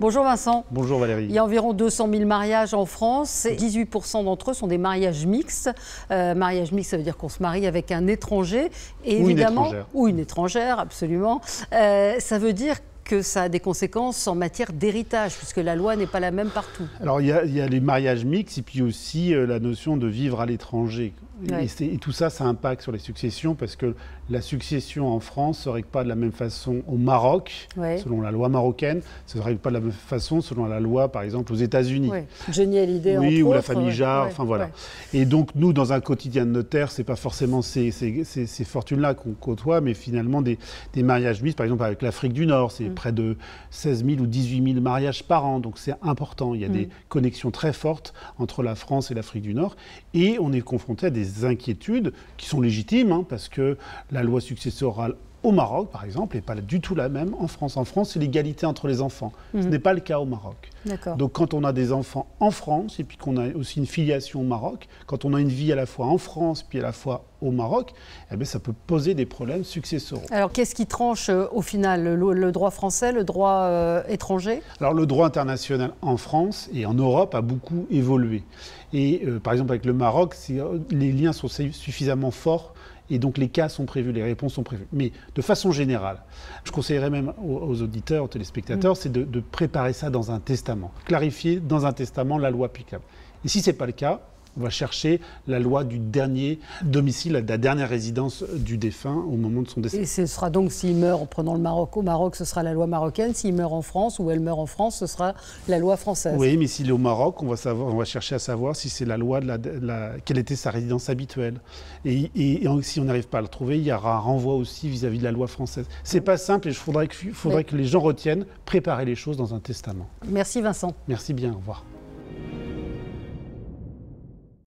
Bonjour Vincent. Bonjour Valérie. Il y a environ 200 000 mariages en France. 18% d'entre eux sont des mariages mixtes. Mariage mixte, ça veut dire qu'on se marie avec un étranger. Et ou évidemment, une étrangère. Ou une étrangère, absolument. Ça veut dire que ça a des conséquences en matière d'héritage, puisque la loi n'est pas la même partout. Alors il y a les mariages mixtes et puis aussi la notion de vivre à l'étranger. Ouais. Et tout ça, ça impacte sur les successions parce que la succession en France ne se règle pas de la même façon au Maroc, Ouais. selon la loi marocaine. Ça ne se règle pas de la même façon selon la loi, par exemple, aux États-Unis. Ouais. Johnny Hallyday, Oui, entre ou la autres, famille Jarre, ouais. enfin voilà. Ouais. Et donc nous, dans un quotidien de notaire, c'est pas forcément ces fortunes-là qu'on côtoie, mais finalement des mariages mixtes, par exemple avec l'Afrique du Nord, c'est près de 16 000 ou 18 000 mariages par an, donc c'est important. Il y a des connexions très fortes entre la France et l'Afrique du Nord, et on est confronté à des inquiétudes qui sont légitimes, hein, parce que la loi successorale au Maroc, par exemple, n'est pas du tout la même en France. En France, c'est l'égalité entre les enfants. Ce n'est pas le cas au Maroc. D'accord. Donc quand on a des enfants en France, et puis qu'on a aussi une filiation au Maroc, quand on a une vie à la fois en France, puis à la fois au Maroc, eh bien, ça peut poser des problèmes successoraux. Alors, qu'est-ce qui tranche au final, le droit français, le droit étranger? Alors le droit international en France et en Europe a beaucoup évolué. Et par exemple avec le Maroc, les liens sont suffisamment forts et donc les cas sont prévus, les réponses sont prévues. Mais de façon générale, je conseillerais même aux auditeurs, aux téléspectateurs, c'est de préparer ça dans un testament. Clarifier dans un testament la loi applicable. Et si ce n'est pas le cas, on va chercher la loi du dernier domicile, de la dernière résidence du défunt au moment de son décès. Et ce sera donc, s'il meurt en prenant le Maroc au Maroc, ce sera la loi marocaine. S'il meurt en France ou elle meurt en France, ce sera la loi française. Oui, mais s'il est au Maroc, on va chercher à savoir si c'est la loi quelle était sa résidence habituelle. Et si on n'arrive pas à le trouver, il y aura un renvoi aussi vis-à-vis de la loi française. C'est pas simple et il faudrait que les gens retiennent, préparer les choses dans un testament. Merci Vincent. Merci bien, au revoir.